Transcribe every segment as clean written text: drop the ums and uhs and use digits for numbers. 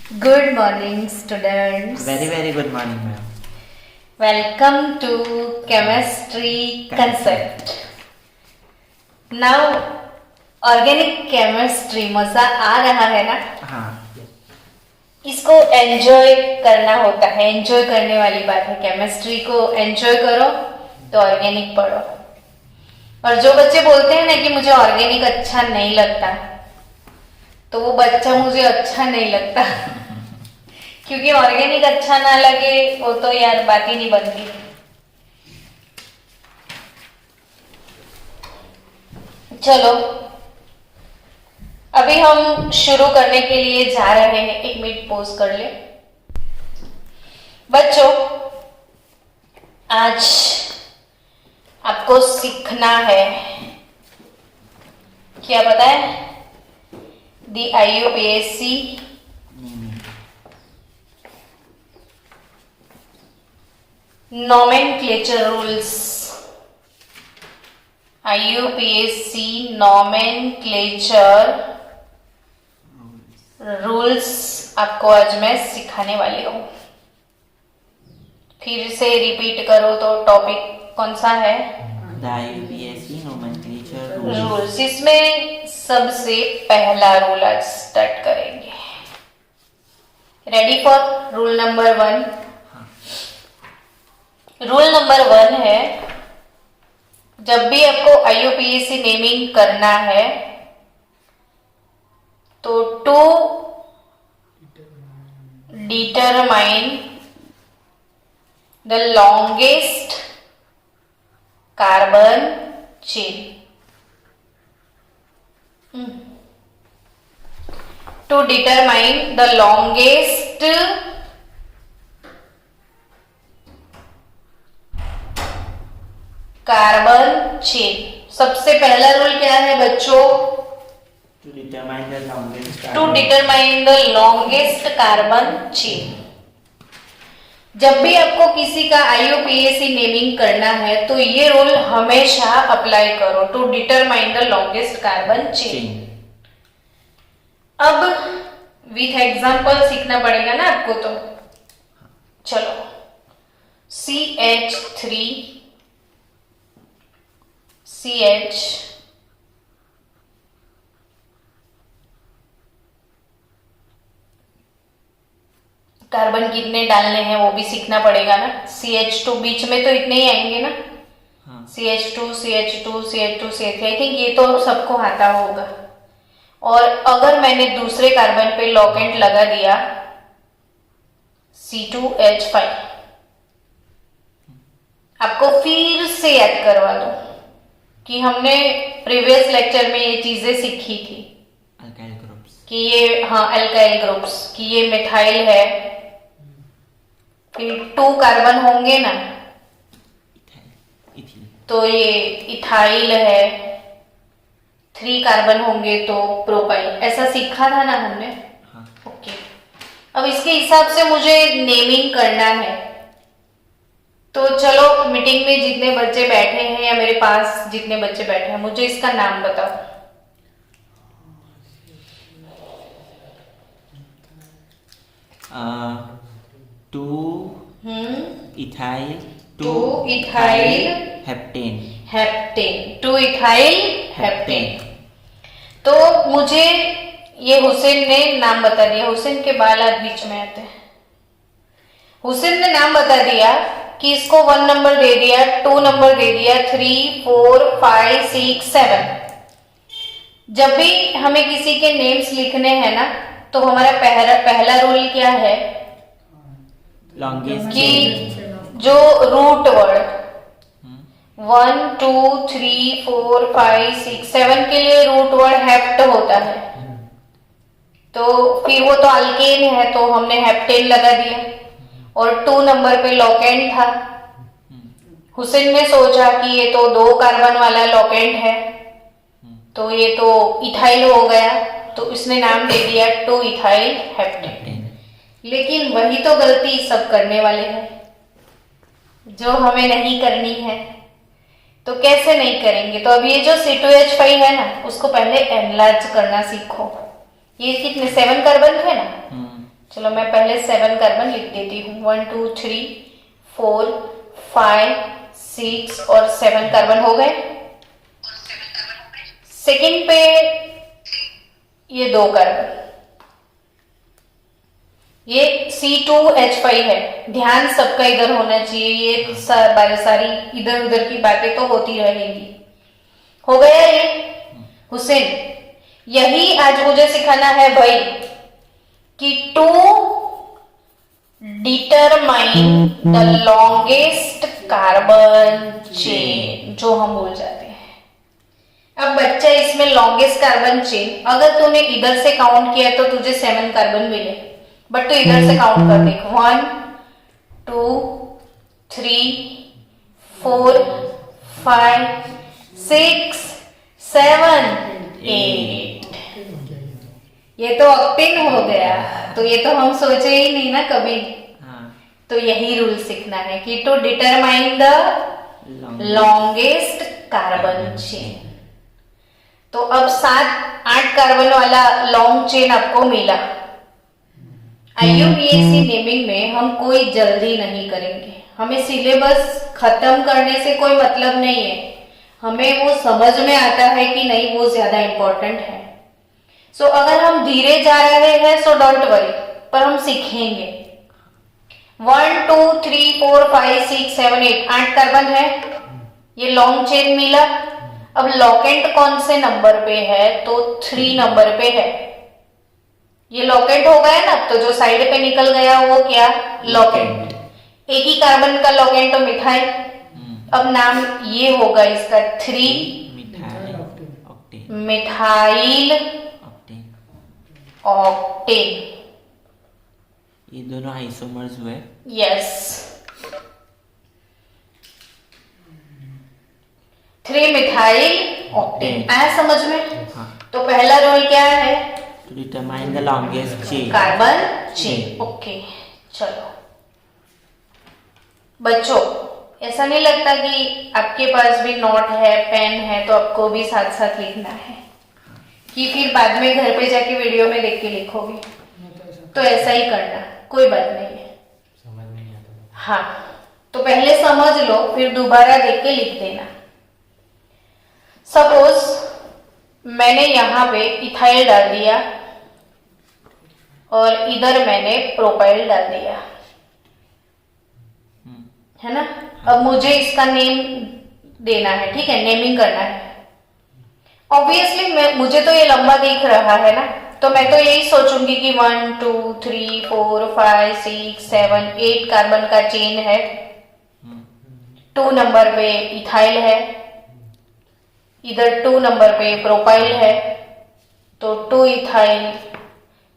Good morning, students. Very good morning, ma'am. Welcome to Chemistry Concept. Now, organic chemistry मजा आ रहा है ना? हाँ. इसको एंजॉय करना होता है, एंजॉय करने वाली बात है. केमिस्ट्री को एंजॉय करो तो ऑर्गेनिक पढ़ो. और जो बच्चे बोलते हैं ना कि मुझे ऑर्गेनिक अच्छा नहीं लगता, तो वो बच्चा मुझे अच्छा नहीं लगता. क्योंकि ऑर्गेनिक अच्छा ना लगे वो तो यार बात ही नहीं बनती. चलो अभी हम शुरू करने के लिए जा रहे हैं. 1 मिनट पॉज कर ले. बच्चों, आज आपको सीखना है, क्या पता है? दी IUPAC nomenclature rules. IUPAC nomenclature rules आपको आज मैं सिखाने वाली हूँ. फिर से रिपीट करो तो टॉपिक कौन सा है? The IUPAC nomenclature rules. Rules. इसमें सबसे पहला रूल आज स्टार्ट करेंगे. Ready for rule number 1? Rule number 1 है, जब भी आपको IUPAC नेमिंग करना है तो to determine the longest carbon chain. To determine the longest carbon chain. सबसे पहला रूल क्या है बच्चों? To determine the longest to carbon. Determine the longest carbon chain. जब भी आपको किसी का IUPAC नेमिंग करना है तो ये रूल हमेशा अप्लाई करो. To determine the longest carbon chain. अब विथ एग्जांपल सीखना पड़ेगा ना आपको, तो चलो. CH3 CH कार्बन कितने डालने हैं वो भी सीखना पड़ेगा ना. CH2 बीच में तो इतने ही आएंगे ना. हाँ. CH2 CH2 CH2 CH3. I think ये तो सबको आता होगा. और अगर मैंने दूसरे कार्बन पे लॉकेंट लगा दिया C2H5, आपको फिर से याद करवा दूं कि हमने प्रीवियस लेक्चर में ये चीजें सीखी थी Alkyl groups. कि ये, हाँ, अल्काइल ग्रुप्स, कि ये मिथाइल है, फिर 2 कार्बन होंगे ना Ethyl. तो ये इथाइल है, 3 कार्बन होंगे तो प्रोपाइल. ऐसा सीखा था ना हमने. हाँ. ओके. अब इसके हिसाब से मुझे नेमिंग करना है. तो चलो, मीटिंग में जितने बच्चे बैठे हैं या मेरे पास जितने बच्चे बैठे हैं, मुझे इसका नाम बताओ. Two ethyl. 2 ethyl heptane. Heptane. 2 ethyl heptane. तो मुझे ये हुसैन ने नाम बता दिया. हुसैन के बाल आज बीच में आते हैं. हुसैन ने नाम बता दिया कि इसको 1 नंबर दे दिया, 2 नंबर दे दिया, 3 4 5 6 7. जब भी हमें किसी के नेम्स लिखने हैं ना, तो हमारा पहला रूल क्या है Longest कि chain. जो रूट वर्ड 1 2 3 4 5 6 7 के लिए रूट वर्ड हेप्ट होता है. तो फिर वो तो अल्केन है तो हमने हेप्टेन लगा दिया. और 2 नंबर पे लॉकेंट था. हुसैन ने सोचा कि ये तो 2 कार्बन वाला लॉकेंट है, तो ये तो इथाइल हो गया, तो इसने नाम दे दिया 2 इथाइल हेप्टेन. लेकिन वही तो गलती सब करने वाले हैं जो हमें नहीं करनी है. तो कैसे नहीं करेंगे? तो अब ये जो C2H5 है ना, उसको पहले एनलार्ज करना सीखो. ये कितने 7 कार्बन है ना, चलो मैं पहले 7 कार्बन लिख देती हूँ। 1 2 3 4 5 6 और 7 कार्बन हो गए। सेकंड पे ये 2 कार्बन, ये C2H5 है। ध्यान सबका इधर होना चाहिए, ये सारी इधर उधर की बातें तो होती रहेंगी। हो गया ये हुसैन? यही आज मुझे सिखाना है भाई कि to determine the longest carbon chain, जो हम भूल जाते हैं। अब बच्चा इसमें लॉन्गेस्ट कार्बन चेन, अगर तूने इधर से काउंट किया तो तुझे 7 कार्बन मिले, बट तू इधर से काउंट कर देख। 1 2 3 4 5 6 7 8। ये तो ऑक्टेन हो गया, तो ये तो हम सोचे ही नहीं ना कभी। तो यही रूल सीखना है कि to determine the longest carbon chain. तो अब 7-8 कार्बन वाला लॉन्ग चेन आपको मिला। IUPAC नेमिंग में हम कोई जल्दी नहीं करेंगे, हमें सिलेबस खत्म करने से कोई मतलब नहीं है, हमें वो समझ में आता है कि नहीं वो ज्यादा इंपॉर्टेंट है। सो अगर हम धीरे जा रहे हैं सो डोंट वरी, पर हम सीखेंगे। 1 2 3 4 5 6 7 8 8 कार्बन है, ये लॉन्ग चेन मिला। अब लॉकेंट कौन से नंबर पे है? तो 3 नंबर पे है। ये लॉकेंट हो गया ना, तो जो साइड पे निकल गया वो क्या? लॉकेंट। एक ही कार्बन का लॉकेंट तो मिथाइल। अब नाम ये होगा इसका 3 मिथाइल ऑक्टेन। ये दोनों आइसोमर्स हुए। Yes, 3 methyl octane. आया समझ में? हाँ। तो पहला रूल क्या है? To determine the longest chain, carbon chain. Okay, चलो बच्चों, ऐसा नहीं लगता कि आपके पास भी नोट है, पेन है, तो आपको भी साथ साथ लिखना है कि फिर बाद में घर पे जाके वीडियो में देख के लिखोगे? तो ऐसा ही करना, कोई बात नहीं है। समझ नहीं आता। हाँ, तो पहले समझ लो, फिर दोबारा देख के लिख देना। सपोज मैंने यहाँ पे इथाइल डाल दिया और इधर मैंने प्रोपाइल डाल दिया, है ना? अब मुझे इसका नेम देना है, ठीक है? नेमिंग करना है। ऑब्वियसली मुझे तो ये लंबा दिख रहा है ना, तो मैं तो यही सोचूंगी कि 1 2 3 4 5 6 7 8 कार्बन का चेन है। 2 नंबर पे इथाइल है, इधर 2 नंबर पे प्रोपाइल है, तो 2 इथाइल,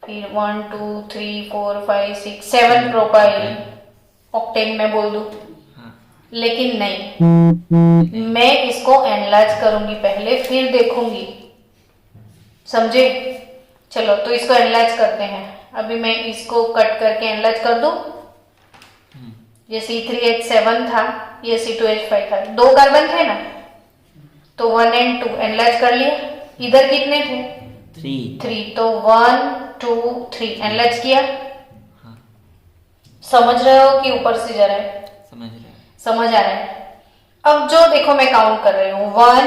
फिर 1 2 3 4 5 6 7 प्रोपाइल ऑक्टेन में बोल दूं। लेकिन नहीं, मैं इसको एनालाइज करूंगी पहले, फिर देखूंगी। समझे? चलो, तो इसको एनालाइज करते हैं। अभी मैं इसको कट करके एनालाइज कर दूं। ये C3H7 था, ये C2H5 था, 2 कार्बन थे ना, तो 1 और 2 एनालाइज कर लिया। इधर कितने थे? 3, तो 1 2 3 एनालाइज किया। समझ रहे हो कि ऊपर से जा रहा है? समझ आ रहा है। अब जो देखो मैं काउंट कर रही हूँ, 1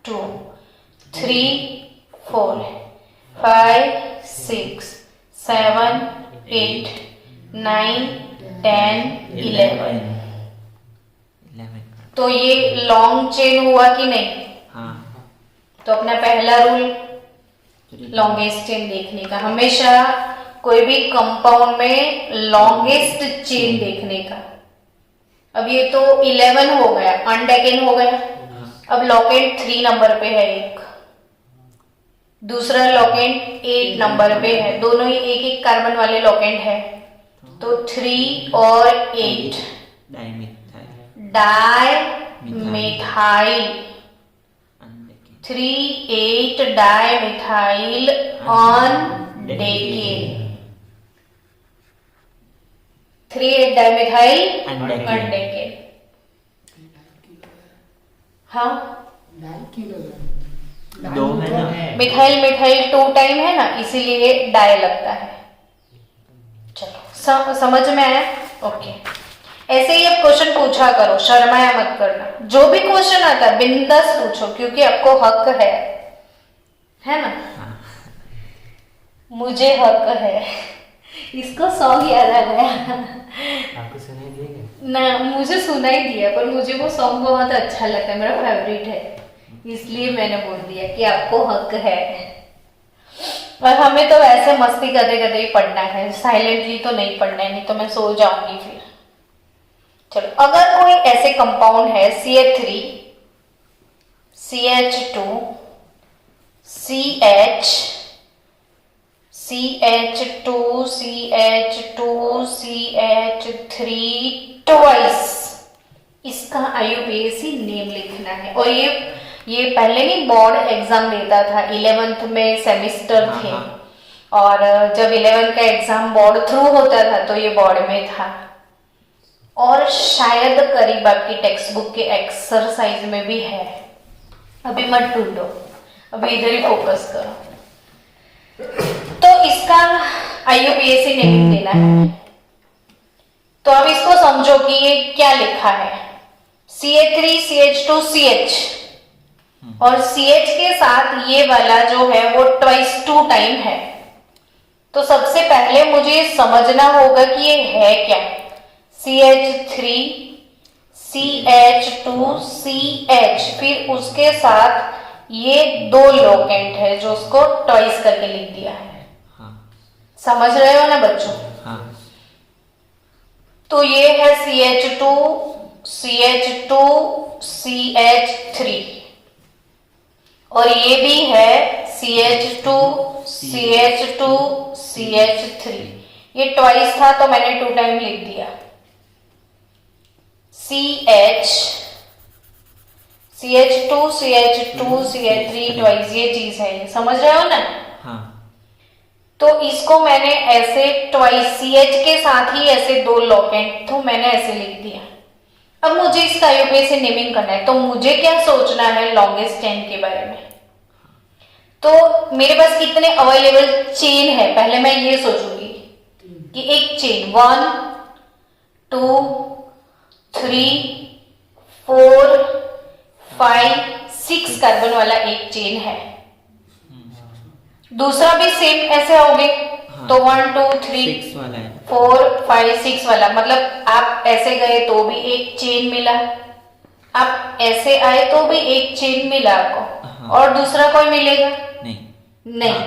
2 3 4 5 6 7 8 9 10 11। तो ये लॉन्ग चेन हुआ कि नहीं? हाँ। तो अपना पहला रूल लॉन्गेस्ट चेन देखने का, हमेशा कोई भी कंपाउंड में लॉन्गेस्ट चेन देखने का। अब ये तो 11 हो गया, अनडेकेन हो गया। अब लॉकेंट 3 नंबर पे है एक, दूसरा लॉकेंट 8 नंबर पे है, दोनों ही एक एक कार्बन वाले लॉकेंट है, तो 3 और 8 डाइमिथाइल 3 8 डाइमिथाइल अनडेकेन 3 8 डाइमिथाइल अनडेकेन। हाँ, 2 है ना? मिथाइल मिथाइल 2 टाइम है ना, इसीलिए डाई लगता है। समझ में आया? ओके। ऐसे ही आप क्वेश्चन पूछा करो, शर्माया मत करना। जो भी क्वेश्चन आता है बिंदास पूछो, क्योंकि आपको हक है ना? मुझे हक है। इसको सॉन्ग याद आ गया। आपको सुनाई देगा? ना, मुझे सुनाई दिया, पर मुझे वो सॉन्ग बहुत अच्छा लगता है, मेरा फेवरेट है, इसलिए मैंने बोल दिया कि आपको हक है। और हमें तो वैसे मस्ती करते करते ही पढ़ना है, साइलेंटली तो नहीं पढ़ना है, नहीं तो मैं सो जाऊंगी फिर। चलो, अगर कोई ऐसे कंपाउंड है CH3 CH2 CH CH2 CH2 CH3 twice, इसका IUPAC नेम लिखना है। और ये पहले नहीं बोर्ड एग्जाम देता था, 11th में सेमिस्टर थे, और जब 11th का एग्जाम बोर्ड थ्रू होता था तो ये बोर्ड में था। और शायद करीब आपकी टेक्स्ट बुक के एक्सरसाइज में भी है। अभी मत ढूंढो, अभी इधर ही फोकस करो। तो इसका IUPAC नेम देना है। तो अब इसको समझो कि ये क्या लिखा है। CH3 CH2 CH, और CH के साथ ये वाला जो है वो ट्वाइस 2 टाइम है। तो सबसे पहले मुझे समझना होगा कि ये है क्या। CH3 CH2 CH, फिर उसके साथ ये 2 लोकेंट है जो उसको ट्वाइस करके लिख दिया है। समझ रहे हो ना बच्चों? तो ये है CH2 CH2 CH3, और ये भी है CH2 CH2 CH3। ये ट्वाइस था तो मैंने 2 टाइम लिख दिया। CH2 CH2 CH3 ट्वाइस, ये चीज है, ये समझ रहे हो ना? तो इसको मैंने ऐसे ट्वाइस CH के साथ ही ऐसे 2 लोकेंट, तो मैंने ऐसे लिख दिया। अब मुझे इसका IUPAC नेमिंग करना है, तो मुझे क्या सोचना है लॉन्गेस्ट चेन के बारे में। तो मेरे पास कितने अवेलेबल चेन है, पहले मैं ये सोचूंगी कि एक चेन 1 2 3 4 5 6 कार्बन वाला एक चेन है। दूसरा भी सेम ऐसे होंगे, तो 1 2 3 4 5 6 वाला, मतलब आप ऐसे गए तो भी एक चेन मिला, आप ऐसे आए तो भी एक चेन मिला आपको। और दूसरा कोई मिलेगा? नहीं।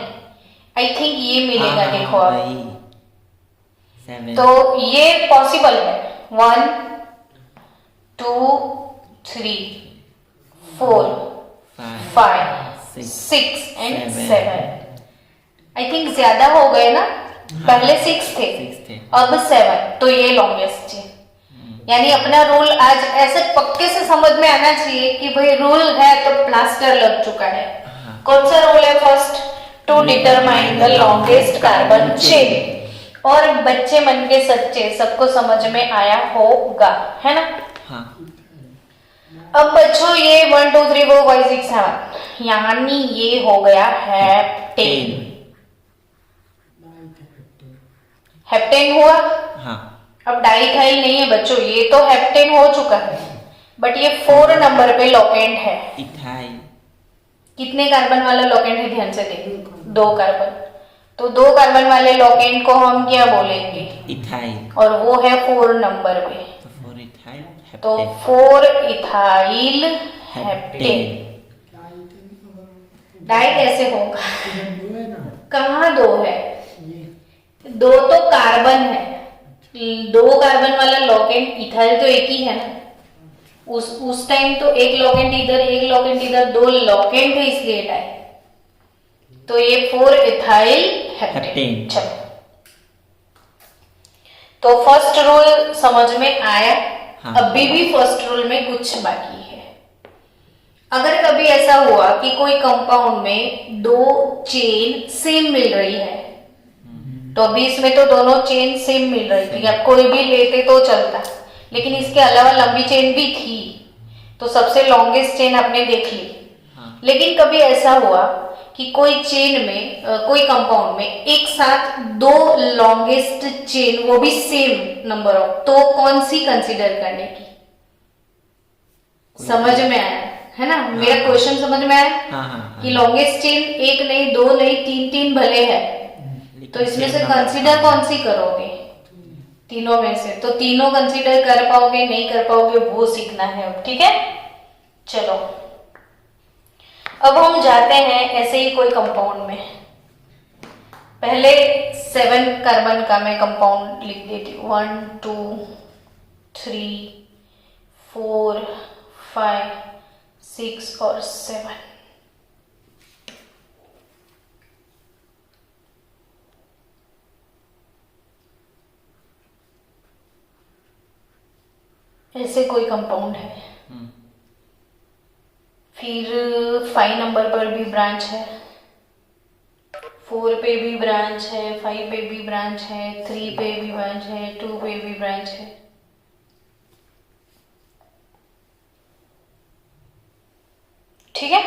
आई थिंक ये मिलेगा। देखो अब तो ये पॉसिबल है। 1 2 3 4 5 6 एंड 7। आई थिंक ज्यादा हो गए ना, पहले 6 थे अब 7, तो ये लॉन्गेस्ट चेन। यानी अपना रूल आज ऐसे पक्के से समझ में आना चाहिए कि भाई रूल है तो प्लास्टर लग चुका है। कौन सा रूल है? First, to determine the longest carbon chain. और बच्चे मन के सच्चे, सबको समझ में आया होगा, है ना? अब बच्चों ये 1 2 3 4 5 6 7, यानी ये हो गया हेप्टेन। हेप्टेन हुआ। अब डाइथाइल नहीं है बच्चों, ये तो हेप्टेन हो चुका है, बट ये 4 नंबर पे लोकेंट है। इथाइल कितने कार्बन वाला लोकेंट है? ध्यान से देखो, 2 कार्बन। तो 2 कार्बन वाले लोकेंट को हम क्या बोलेंगे? इथाइल। और वो है 4 नंबर पे, तो 4 इथाइल हेप्टेन। डाई कैसे होगा? कहाँ 2 है? 2 तो कार्बन है, 2 कार्बन वाला लोकेंट, इथाइल तो एक ही है ना। उस टाइम तो एक लोकेंट इधर एक लोकेंट इधर, 2 लोकेंट है इसलिए डाई। तो ये 4 इथाइल हेप्टेन। चलो, तो फर्स्ट रूल समझ में आया। अभी भी फर्स्ट रूल में कुछ बाकी है। अगर कभी ऐसा हुआ कि कोई कंपाउंड में 2 चेन सेम मिल रही है, तो अभी इसमें तो दोनों चेन सेम मिल रही थी, आप कोई भी लेते तो चलता, लेकिन इसके अलावा लंबी चेन भी थी, तो सबसे लॉन्गेस्ट चेन आपने देख ली। लेकिन कभी ऐसा हुआ कि कोई चेन में कोई कंपाउंड में एक साथ दो लॉन्गेस्ट चेन, वो भी सेम नंबर ऑफ, तो कौन सी कंसीडर करने की? समझ में आया है ना? मेरा क्वेश्चन समझ में आया कि लॉन्गेस्ट चेन एक नहीं, दो नहीं, तीन तीन भले है, तो इसमें से कंसीडर कौन सी करोगे? तीनों में से। तो तीनों कंसीडर कर पाओगे नहीं कर पाओगे वो सीखना है अब, ठीक है? चलो अब हम जाते हैं ऐसे ही कोई कंपाउंड में। पहले 7 कार्बन का मैं कंपाउंड लिख देती हूँ। 1 2 3 4 5 6 और 7। ऐसे कोई कंपाउंड है। फिर 5 नंबर पर भी ब्रांच है, 4 पे भी ब्रांच है, 5 पे भी ब्रांच है, 3 पे भी ब्रांच है, 2 पे भी ब्रांच है। ठीक है,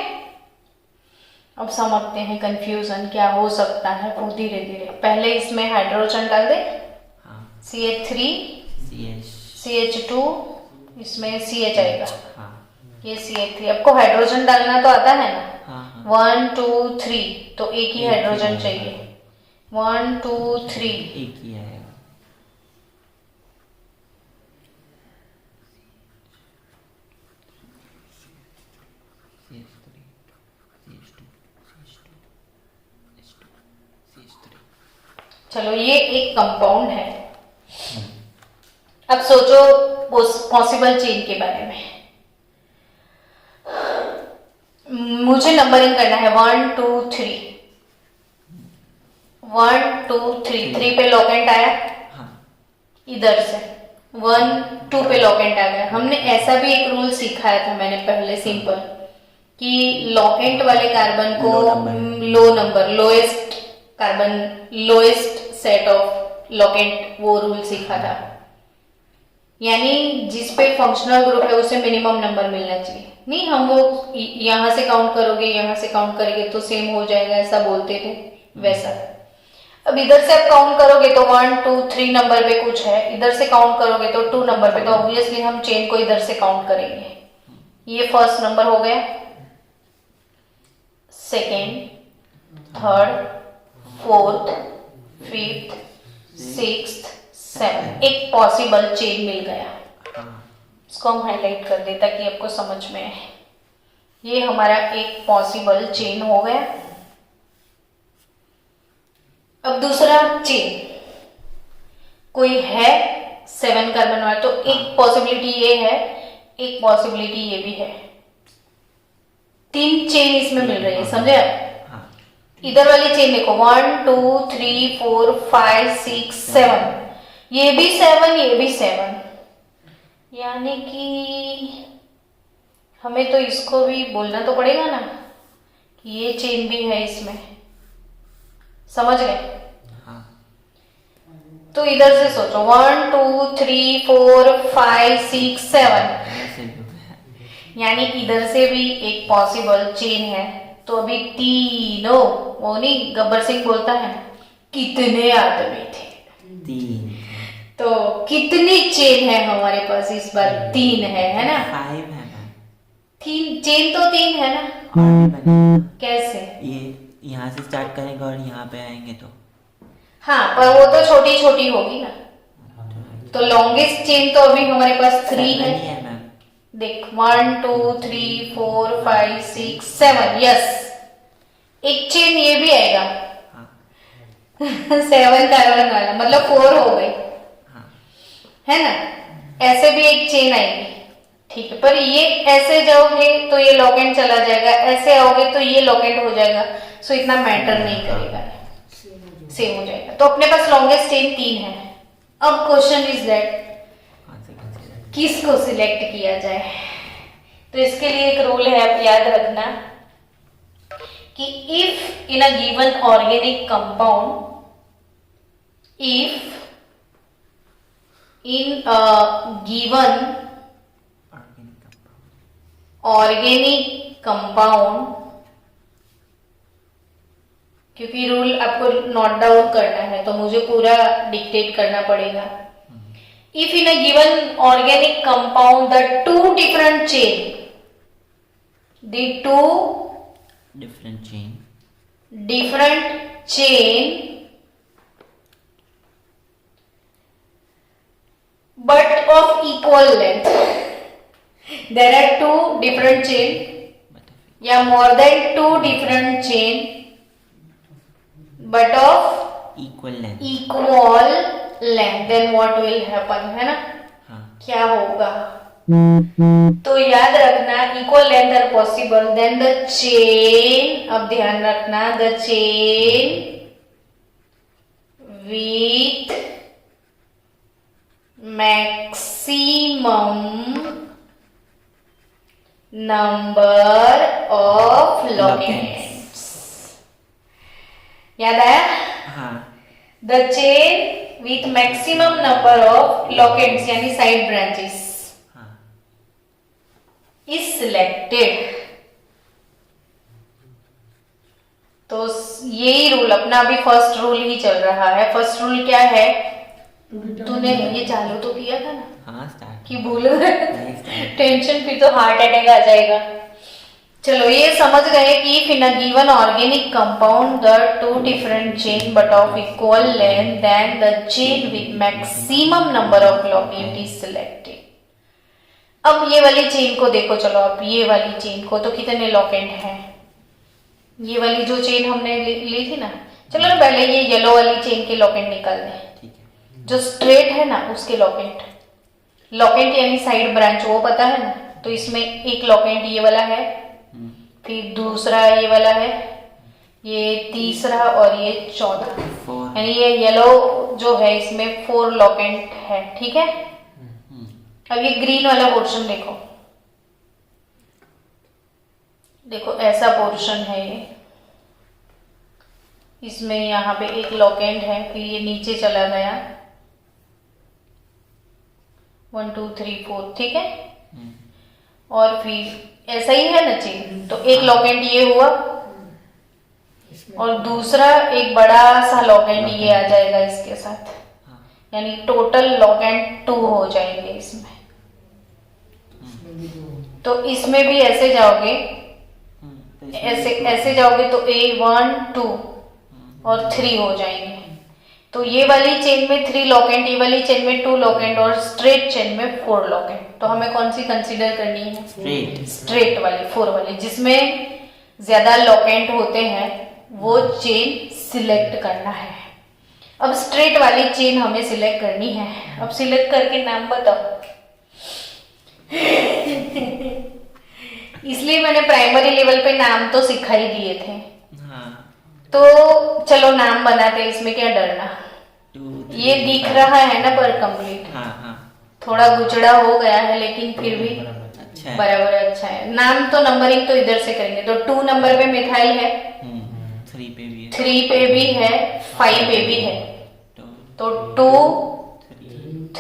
अब समझते हैं कंफ्यूजन क्या हो सकता है वो धीरे धीरे। पहले इसमें हाइड्रोजन डाल दे, CH3 CH2, इसमें CH आएगा, ये CH3। आपको हाइड्रोजन डालना तो आता है ना? 1 2 3, तो एक ही हाइड्रोजन चाहिए। 1 2 3 एक ही आएगा। चलो ये एक कंपाउंड है। अब सोचो पॉसिबल चेन के बारे में। मुझे नंबरिंग करना है 1 2 3, 1 2 3, 3 पे लॉकेंट आया, इधर से 1 2 पे लॉकेंट आ गया। हमने ऐसा भी एक रूल सिखाया था मैंने पहले, सिंपल, कि लॉकेंट वाले कार्बन को low number, lowest carbon, lowest set of locant, वो रूल सीखा था। यानी जिस पे फंक्शनल ग्रुप है उसे मिनिमम नंबर मिलना चाहिए। नहीं हम वो यहां से काउंट करोगे यहां से काउंट करेंगे तो सेम हो जाएगा, ऐसा बोलते थे, वैसा। अब इधर से आप काउंट करोगे तो 1 2 3 नंबर पे कुछ है, इधर से काउंट करोगे तो 2 नंबर पे, तो ऑब्वियसली हम चेन को इधर से काउंट करेंगे। ये फर्स्ट नंबर हो गया, second, third, fourth, fifth, sixth, seven, एक पॉसिबल चेन मिल गया। इसको हम हाईलाइट कर दे ताकि आपको समझ में आए। ये हमारा एक पॉसिबल चेन हो गया। अब दूसरा चेन कोई है 7 कार्बन वाला, तो एक पॉसिबिलिटी ये है, एक पॉसिबिलिटी ये भी है। 3 चेन इसमें मिल रही है, समझे आप? इधर वाली चेन देखो, 1 2 3 4 5 6 7, ये भी 7 ये भी 7, यानी कि हमें तो इसको भी बोलना तो पड़ेगा ना कि ये चेन भी है इसमें, समझ गए? तो इधर से सोचो 1 2 3 4 5 6 7, यानी इधर से भी एक पॉसिबल चेन है। तो अभी तीनों, वो नहीं गब्बर सिंह बोलता है कितने आदमी थे? 3। तो कितनी चेन है हमारे पास इस बार? 3 है ना? 5 है मैम। 3 चेन तो 3 है ना? और भी बनेगा। कैसे? ये यहाँ से स्टार्ट करेंगे और यहाँ पे आएंगे तो। हाँ पर वो तो छोटी छोटी होगी ना। तो लॉन्गेस्ट चेन तो अभी हमारे पास 3 है। मैम देख 1 2 3 4 5 6 7, यस, एक चेन ये भी आएगा। 7 कार्बन वाला, मतलब 4 हो गई, है ना? ऐसे भी एक चेन आएगी, ठीक है। पर ये ऐसे जाओगे तो ये लॉकेंट चला जाएगा, ऐसे आओगे तो ये लॉकेंट हो जाएगा, सो इतना मैटर नहीं करेगा, सेम हो जाएगा। तो अपने पास लॉन्गेस्ट चेन 3 है। अब क्वेश्चन इज दैट किसको सिलेक्ट किया जाए? तो इसके लिए एक रूल है, आप याद रखना कि if in a given organic compound, if in a given organic compound क्योंकि रूल आपको नोट डाउन करना है तो मुझे पूरा डिक्टेट करना पड़ेगा. If in a given organic compound the two different chain different chain but of equal length, there are two different chain या more than two different chain but of equal length. then what will happen, है ना. हाँ. क्या होगा. तो याद रखना equal length are possible then the chain. अब ध्यान रखना the chain with maximum number of lockets. याद आया. हाँ. The chain with maximum number of lockets यानी साइड ब्रांचेस हाँ. is selected. तो यही रूल अपना अभी फर्स्ट रूल ही चल रहा है. फर्स्ट रूल क्या है. तूने ये चालू तो किया था ना. हाँ स्टार्ट. कि भूल गए. टेंशन फिर तो हार्ट अटैक आ जाएगा. चलो ये समझ गए कि if in a given organic compound the two different chain but of equal length then the chain with maximum number of locate is selected. अब ये वाली चेन को देखो. चलो अब ये वाली चेन को तो कितने लॉकेट हैं. ये वाली जो चेन हमने ली थी ना. चलो ना पहले ये येलो वाली चेन के लॉकेट निकाल दें. ठीक है. जो स्ट्रेट है ना उसके लॉकेट यानी साइड ब्रांच वो पता है ना. तो इसमें एक लॉकेट ये वाला है, फिर दूसरा ये वाला है, ये तीसरा और ये चौथा. यानी ये येलो जो है इसमें 4 लॉकेट है. ठीक है. अब ये ग्रीन वाला पोर्शन देखो. देखो ऐसा पोर्शन है ये. इसमें यहाँ पे एक लॉकेट है, फिर ये नीचे चला गया 1 2 3 4. ठीक है. और फिर ऐसा ही है ना चेन. तो एक लॉकेट ये हुआ और दूसरा एक बड़ा सा लॉकेट ये आ जाएगा इसके साथ. यानी टोटल लॉकेट 2 हो जाएंगे इसमें. तो इसमें भी ऐसे जाओगे, ऐसे जाओगे तो A1 2 और 3 हो जाएंगे. तो ये वाली चेन में 3 लॉकेट, ये वाली चेन में 2 लॉकेट और स्ट्रेट चेन में 4 लॉकेट. तो हमें कौन सी कंसीडर करनी है. स्ट्रेट वाली 4 वाली जिसमें ज्यादा लॉकेट होते हैं वो चेन सिलेक्ट करना है. अब स्ट्रेट वाली चेन हमें सिलेक्ट करनी है. अब सिलेक्ट करके नाम बताओ. इसलिए मैंने प्राइमरी लेवल पे नाम तो सिखा ही दिए थे. तो चलो नाम बनाते हैं. इसमें क्या डरना. ये दिख रहा है ना पर कंप्लीट. थोड़ा गुचड़ा हो गया है लेकिन फिर भी बराबर अच्छा है. नाम तो नंबरिंग तो इधर से करेंगे. तो 2 नंबर पे मिथाइल है, 3 पे भी है, 3 पे भी है, 5 पे भी है. तो 2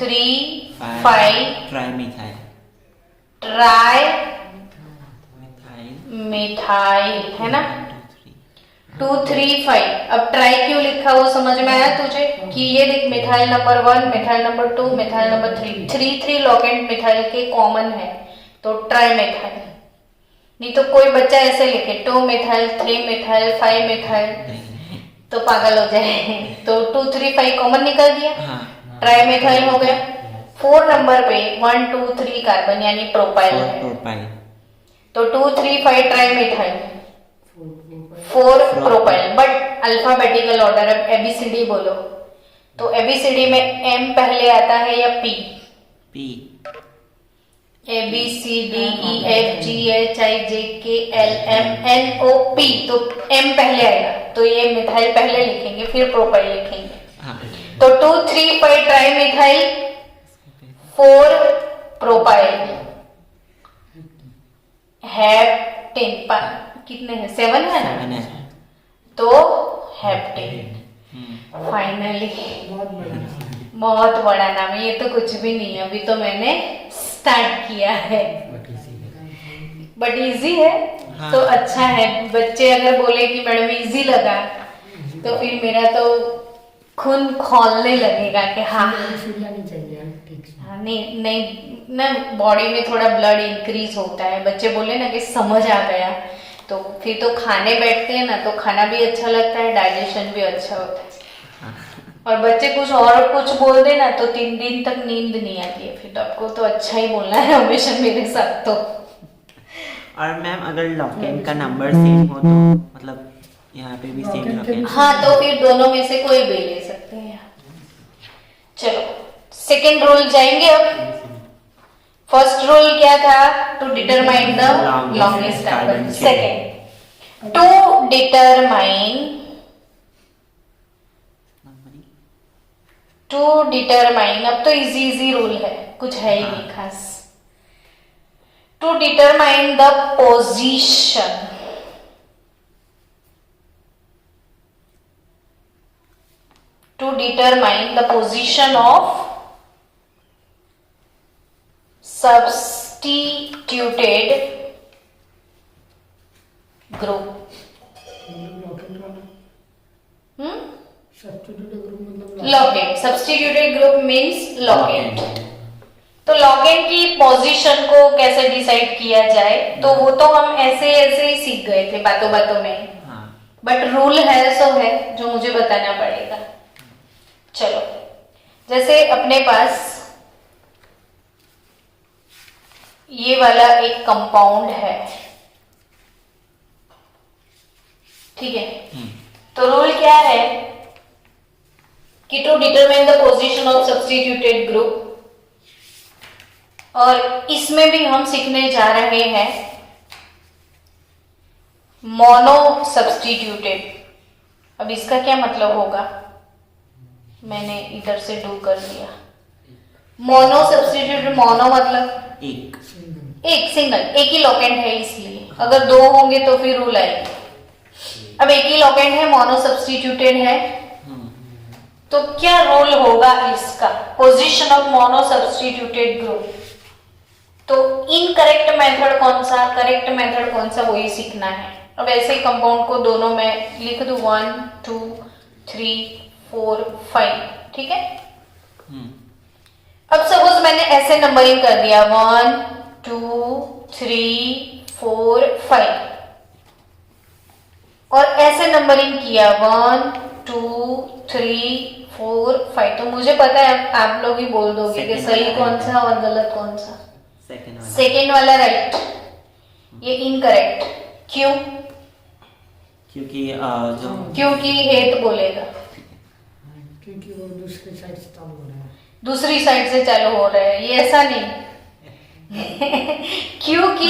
3 5 ट्राई मिथाइल है ना. 2 3 5. अब ट्राई क्यों लिखा वो समझ में आया तुझे कि ये देख methyl number 1, methyl number 2, methyl number 3 3 locket methyl के कॉमन है. तो ट्राई मिथाइल. नहीं तो कोई बच्चा ऐसे लिखे 2 मिथाइल 3 मिथाइल 5 मिथाइल तो पागल हो जाए. तो 2 3 5 कॉमन निकल दिया. ट्राई मिथाइल हो गया. 4 नंबर पे 1 2 3 कार्बन यानी प्रोपाइल है. तो 2 3 5 tri methyl, 4 propyl. But alphabetical order. अब ABCD बोलो. तो ABCD में M पहले आता है या P. ABCDEFGHIJKLMNOP. तो M पहले आएगा तो ये मिथाइल पहले लिखेंगे फिर प्रोपाइल लिखेंगे. तो 2 3 5 ट्राई मिथाइल, 4 प्रोपाइल, हेप्टेन. कितने हैं 7 है ना. तो हेप्टेन. फाइनली बहुत बड़ा नाम है. ये तो कुछ भी नहीं है. अभी तो मैंने स्टार्ट किया है बट इजी है. तो अच्छा है. बच्चे अगर बोले कि मैडम इजी लगा तो फिर मेरा तो खून खौलने लगेगा कि हाँ नहीं चाहिए ठीक से। हाँ, नहीं नहीं ना, बॉडी में थोड़ा ब्लड इंक्रीज होता है। बच्चे बोले ना कि समझ आ गया, तो फिर तो खाने बैठते हैं ना, तो खाना भी अच्छा लगता है, डाइजेशन भी अच्छा होता है। और बच्चे कुछ और कुछ बोल दे ना तो 3 दिन तक नींद नहीं आती है। फिर तो आपको तो अच्छा ही बोलना है हमेशा मेरे साथ तो। और मैम अगर लॉकेट का नंबर सेम हो तो मतलब यहाँ पे भी सेम लॉकेट। हाँ, तो फिर दोनों में से कोई भी ले सकते हैं। चलो सेकेंड रूल जाएंगे अब। फर्स्ट रूल क्या था? To determine the longest carbon. Second, to determine, अब तो इजी रूल है, कुछ है ही नहीं खास। To determine the position of substituted group। Locket वाला हम्म, सब्स्टिट्यूटेड ग्रुप मतलब locket, substituted group means locket. तो लॉकेट की पोजीशन को कैसे डिसाइड किया जाए, तो वो तो हम ऐसे ऐसे ही सीख गए थे बातों बातों में, बट रूल है सो है जो मुझे बताना पड़ेगा। चलो, जैसे अपने पास ये वाला एक कंपाउंड है, ठीक है। तो रूल क्या है कि to determine the position of substituted group, और इसमें भी हम सीखने जा रहे हैं मोनो सब्स्टिट्यूटेड। अब इसका क्या मतलब होगा, मैंने इधर से डू कर दिया। मोनो सब्स्टिट्यूटेड, मोनो मतलब एक सिंगल, एक ही लॉकेंट है, इसलिए अगर 2 होंगे तो फिर रूल आएगी। अब एक ही लॉकेंट है, मोनो सब्स्टिट्यूटेड है, तो क्या रूल होगा इसका? Position of mono substituted group. तो इनकरेक्ट मेथड कौन सा, करेक्ट मेथड कौन सा, वही सीखना है। अब ऐसे ही कंपाउंड को दोनों में लिख दूं 1 2 3 4 5, ठीक है। अब सपोज मैंने ऐसे नंबरिंग कर दिया 1 2 3 4 5, और ऐसे नंबरिंग किया 1 2 3 4 5, तो मुझे पता है आप लोग ही बोल दोगे कि सही कौन सा और गलत कौन सा। सेकेंड वाला राइट, ये इनकरेक्ट। क्यों? क्योंकि हेत बोलेगा, क्योंकि वो दूसरी साइड से चालू हो रहा है। दूसरी साइड से चालू हो रहा है, ये ऐसा नहीं। क्योंकि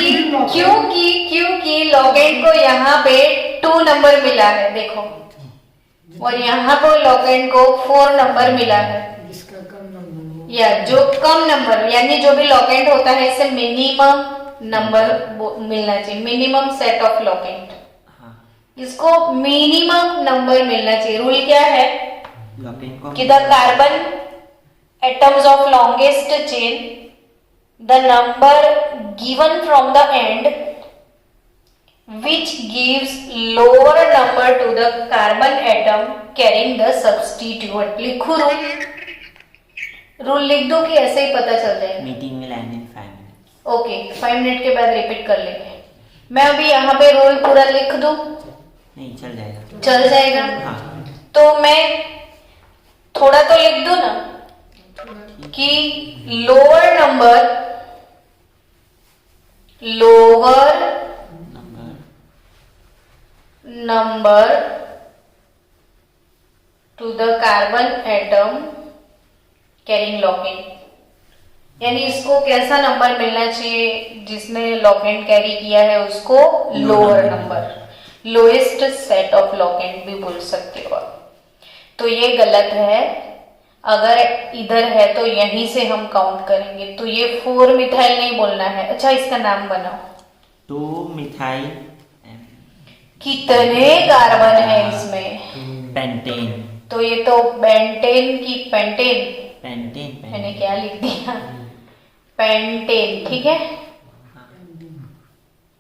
लॉकेंट को यहाँ पे 2 नंबर मिला है, देखो, और यहाँ पर लॉकेंट को 4 नंबर मिला है। जिसका कम नंबर, या जो कम नंबर, यानी जो भी लॉकेंट होता है इसे मिनिमम नंबर मिलना चाहिए, मिनिमम सेट ऑफ लॉकेंट, इसको मिनिमम नंबर मिलना चाहिए। रूल क्या है कि the carbon atoms of longest chain, the number given from the end which gives lower number to the carbon atom carrying the substituent। लिखो rule लिख दो कि ऐसे ही पता चल जाएगा। Meeting will end in 5 minutes। Okay, 5 minute के बाद रिपीट कर लेंगे। मैं अभी यहाँ पे रूल पूरा लिख दूं? नहीं, चल जाएगा। चल जाएगा। हाँ। तो मैं थोड़ा तो लिख दूं ना कि lower number to the carbon atom carrying locant, यानी इसको कैसा नंबर मिलना चाहिए जिसने लॉकेंट कैरी किया है, उसको lower number, lowest set of locant भी बोल सकते हो आप। तो ये गलत है, अगर इधर है तो यहीं से हम काउंट करेंगे, तो ये 4 मिथाइल नहीं बोलना है। अच्छा, इसका नाम बनाओ। 2 मिथाइल, कितने कार्बन है इसमें? पेंटेन। तो ये तो बेंटेन की पेंटेन, पेंटेन मैंने क्या लिख दिया, पेंटेन, ठीक है,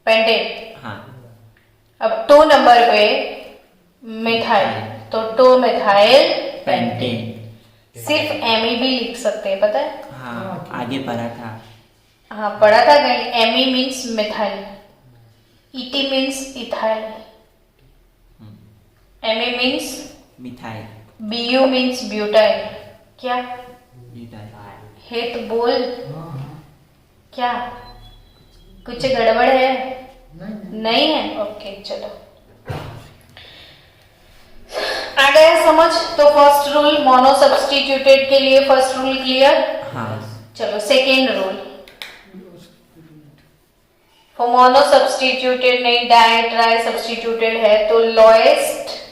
पेंटेन। हाँ। अब 2 नंबर पे मिथाइल, तो टो मिथाइल पेंटेन। सिर्फ एमी भी लिख सकते हैं, पता है? हाँ आगे पढ़ा था। हाँ पढ़ा था कहीं। ME means methyl, ET means ethyl, ME means methyl. BU means butyl. क्या मिथाइल। है तो बोल, क्या कुछ गड़बड़ है? नहीं नहीं है? ओके चलो, आ गया समझ। तो फर्स्ट रूल मोनो सब्स्टिट्यूटेड के लिए फर्स्ट रूल क्लियर। हाँ। चलो second rule. For mono substituted नहीं, डाई ट्राई सब्स्टिट्यूटेड है तो lowest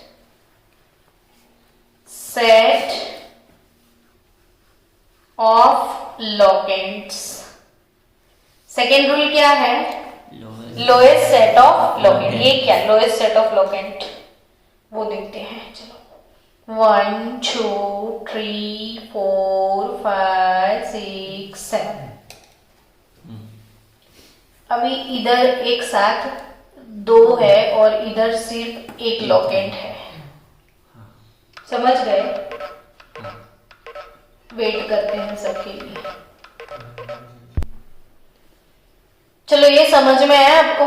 set of locants. Second rule क्या है? Lowest set of locant. ये क्या लोएस्ट सेट ऑफ लोकेंट, वो देखते हैं। चलो 1 2 3 4 5 6 7। अभी इधर एक साथ 2 है और इधर सिर्फ एक लोकेंट है, समझ गए? वेट करते हैं सबके लिए। चलो ये समझ में आया आपको?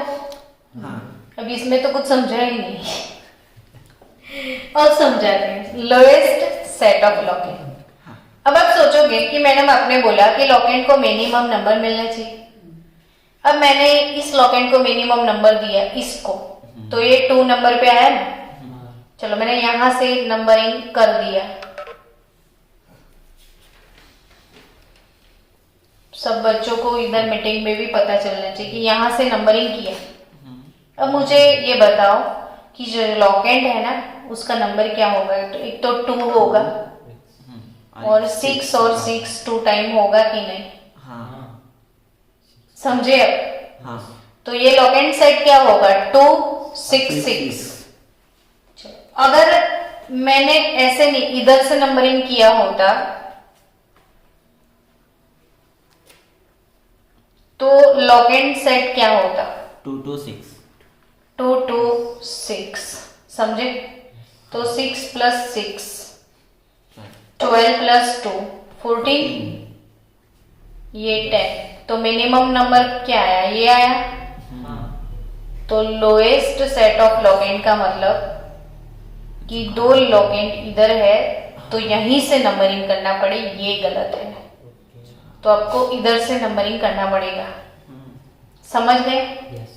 हाँ। अभी इसमें तो कुछ समझा ही नहीं। अब समझाते हैं लोएस्ट सेट ऑफ लोकेंट। अब आप सोचोगे कि मैडम आपने बोला कि लोकेंट को मिनिमम नंबर मिलना चाहिए। अब मैंने इस लोकेंट को मिनिमम नंबर दिया इसको, तो ये 2 नंबर पे आया ना। चलो मैंने यहां से नंबरिंग कर दिया, सब बच्चों को इधर मीटिंग में भी पता चलना चाहिए कि यहां से नंबरिंग किया। अब मुझे ये बताओ कि जो लोकेंट है ना उसका नंबर क्या होगा? तो एक तो 2 होगा और 6 और 6 2 टाइम होगा कि नहीं? हाँ। समझे अब? हाँ। तो ये लोकेंट सेट क्या होगा? 2 6 6। चलो अगर मैंने ऐसे नहीं इधर से नंबरिंग किया होता तो लोकेंट सेट क्या होता? 2 2 6। 2 2 6, समझे? तो 6 प्लस 6 12 प्लस 2 14, ये 10। तो मिनिमम नंबर क्या आया? ये आया। तो लोएस्ट सेट ऑफ लोकेंट का मतलब कि 2 लोकेंट इधर है तो यहीं से नंबरिंग करना पड़े, ये गलत है। तो आपको इधर से नंबरिंग करना पड़ेगा, समझ गए? यस।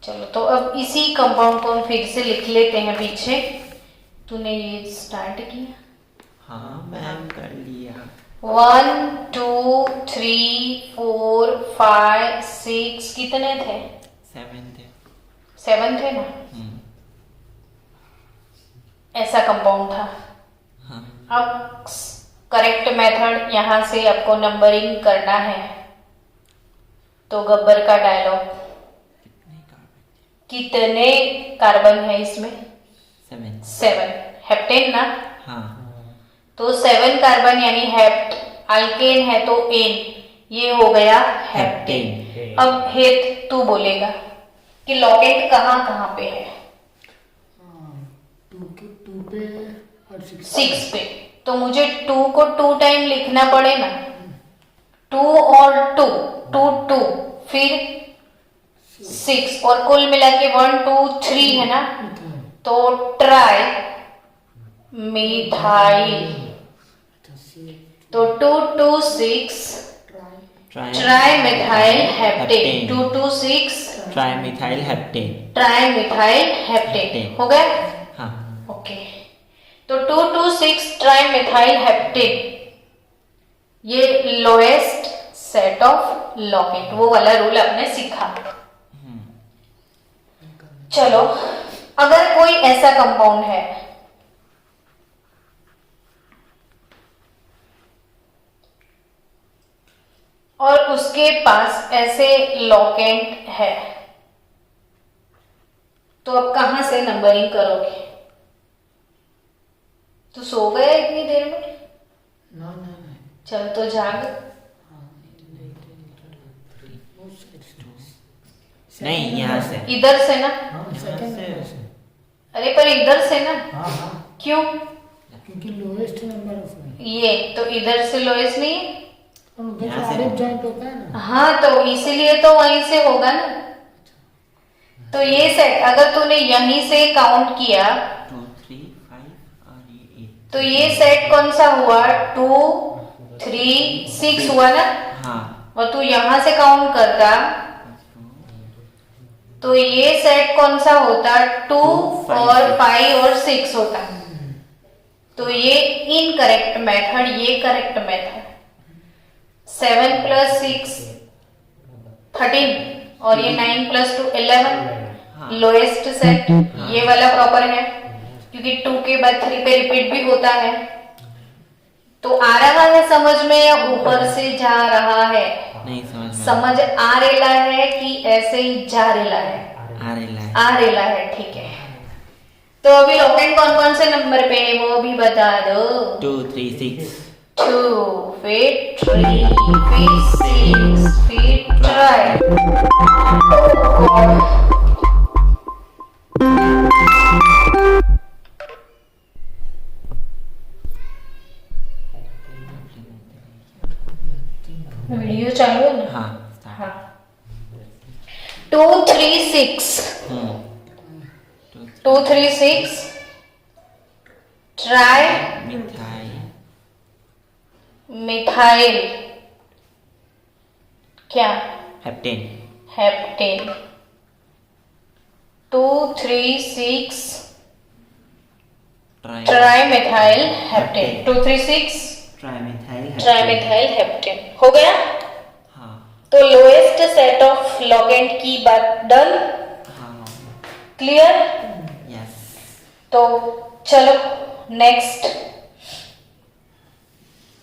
चलो तो अब इसी कंपाउंड को हम फिर से लिख लेते हैं पीछे। तूने ये स्टार्ट किया? हाँ मैम कर लिया। 1 2 3 4 5 6 कितने थे? 7 थे। 7 थे ना? ऐसा कंपाउंड था। हाँ। अब करेक्ट मेथड यहां से आपको नंबरिंग करना है। तो गब्बर का डायलॉग, कितने कार्बन है इसमें? 7 हेप्टेन ना? हाँ। तो 7 कार्बन यानी हेप्ट, अल्केन है तो एन, ये हो गया हेप्टेन। अब हेत तू बोलेगा कि लोकेंट कहाँ कहाँ पे है? 2 पे और 6 पे। तो मुझे 2 को 2 टाइम लिखना पड़े ना। 2 और 2 2 2 फिर 6 और कुल मिला के 1 2 3 है ना। तो ट्राई मिथाइल, तो 2 2 6 tri methyl heptane. 2 2 6 tri methyl heptane. Tri methyl heptane हो गया। हाँ। ओके, तो 2 2 6 ट्राई मिथाइल हेप्टेन, ये लोएस्ट सेट ऑफ लोकेंट, वो वाला रूल आपने सीखा। चलो अगर कोई ऐसा कंपाउंड है और उसके पास ऐसे लोकेंट है तो अब कहां से नंबरिंग करोगे? तो सो गया इतनी देर में? ना चल तो जाग। नहीं यहाँ से। इधर से ना? हाँ सेकंड से। अरे पर इधर से ना? हाँ हाँ क्यों? क्योंकि लोएस्ट नंबर ऑफ में ये तो इधर से लोएस्ट नहीं है। और उधर यहाँ से से आरिफ होगा। जॉइंट होता है ना। हाँ तो इसीलिए तो वहीं से होगा ना। तो ये सेट अगर तूने यहीं से काउंट किया 2 3 5 और ये 8। तो ये सेट कौन सा हुआ? 2 3 6 हुआ ना। हाँ और तू यहां से काउंट करता तो ये सेट कौन सा होता? 2 और 5 और 6 होता। तो ये इनकरेक्ट मेथड, ये करेक्ट मेथड। 7 + 6 13 और ये 9 + 2 11 लोएस्ट सेट ये वाला प्रॉपर है क्योंकि 2 के बाद 3 पे रिपीट भी होता है। तो आ रहा है समझ में या ऊपर से जा रहा है? नहीं समझ में समझ आ रेला है कि ऐसे ही जा रेला है? आ रहा है। आ रेला है, ठीक है। तो अभी लोकेंट कौन कौन से नंबर पे है वो भी बता दो। 2 3 6 2 फिर 3 फिर 6 फिर ट्राई। वीडियो चालू है ना? हाँ हाँ। 2 3 6 2 3 6 ट्राई मिठाई मिथाइल क्या? Heptane heptane. 2 3 6 tri methyl heptane. 2 3 6 tri methyl heptane हो गया। हाँ तो लोएस्ट सेट ऑफ लॉकेंट की बात डन। हाँ क्लियर? यस। तो चलो नेक्स्ट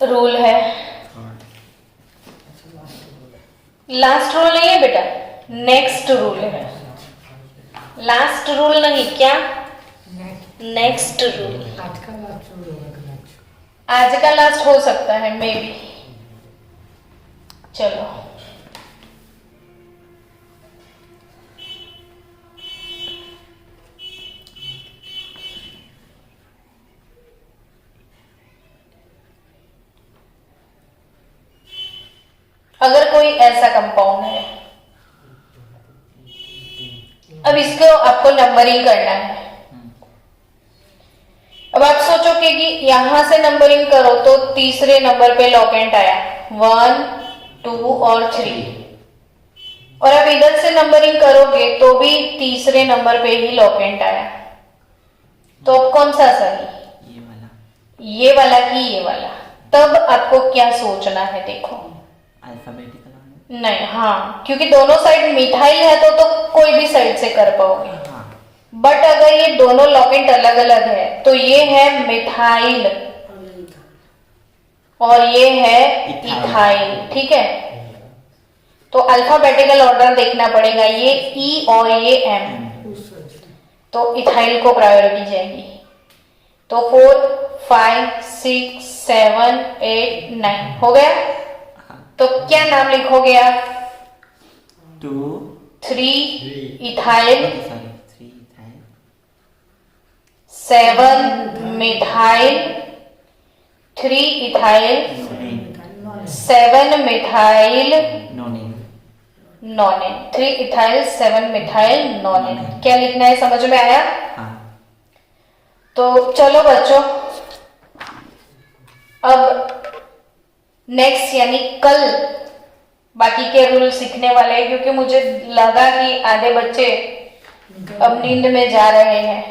रूल है। लास्ट रूल नहीं है बेटा, नेक्स्ट रूल है। लास्ट रूल नहीं, क्या? Next rule. आज का लास्ट रूल होगा कनेक्ट। आज का लास्ट हो सकता है मे बी। चलो अगर कोई ऐसा कंपाउंड है, अब इसको आपको नंबरिंग करना है। अब आप सोचोगे कि यहां से नंबरिंग करो तो तीसरे नंबर पे लॉकेंट आया 1 2 और 3, और अब इधर से नंबरिंग करोगे तो भी तीसरे नंबर पे ही लॉकेंट आया। तो अब कौन सा सही? ये वाला कि ये वाला? तब आपको क्या सोचना है? देखो अल्फाबेटिकल नहीं, हाँ, क्योंकि दोनों साइड मिथाइल है तो कोई भी साइड से कर पाओगे। हाँ बट अगर ये दोनों लॉकेंट अलग अलग है तो ये है मिथाइल और ये है इथाइल, ठीक है। तो अल्फाबेटिकल ऑर्डर देखना पड़ेगा, ये ई और ये एम, तो इथाइल को प्रायोरिटी जाएगी। तो 4 5 6 7 8 9 हो गया। तो क्या नाम लिखोगे आप? 2 3 ethyl, 3 7 methyl, 3 ethyl, 7 methyl nonane, 3 ethyl 7 methyl nonane. क्या लिखना है, समझ में आया? हाँ तो चलो बच्चों, अब नेक्स्ट यानी कल बाकी के रूल सीखने वाले हैं, क्योंकि मुझे लगा कि आधे बच्चे अब नींद में जा रहे हैं।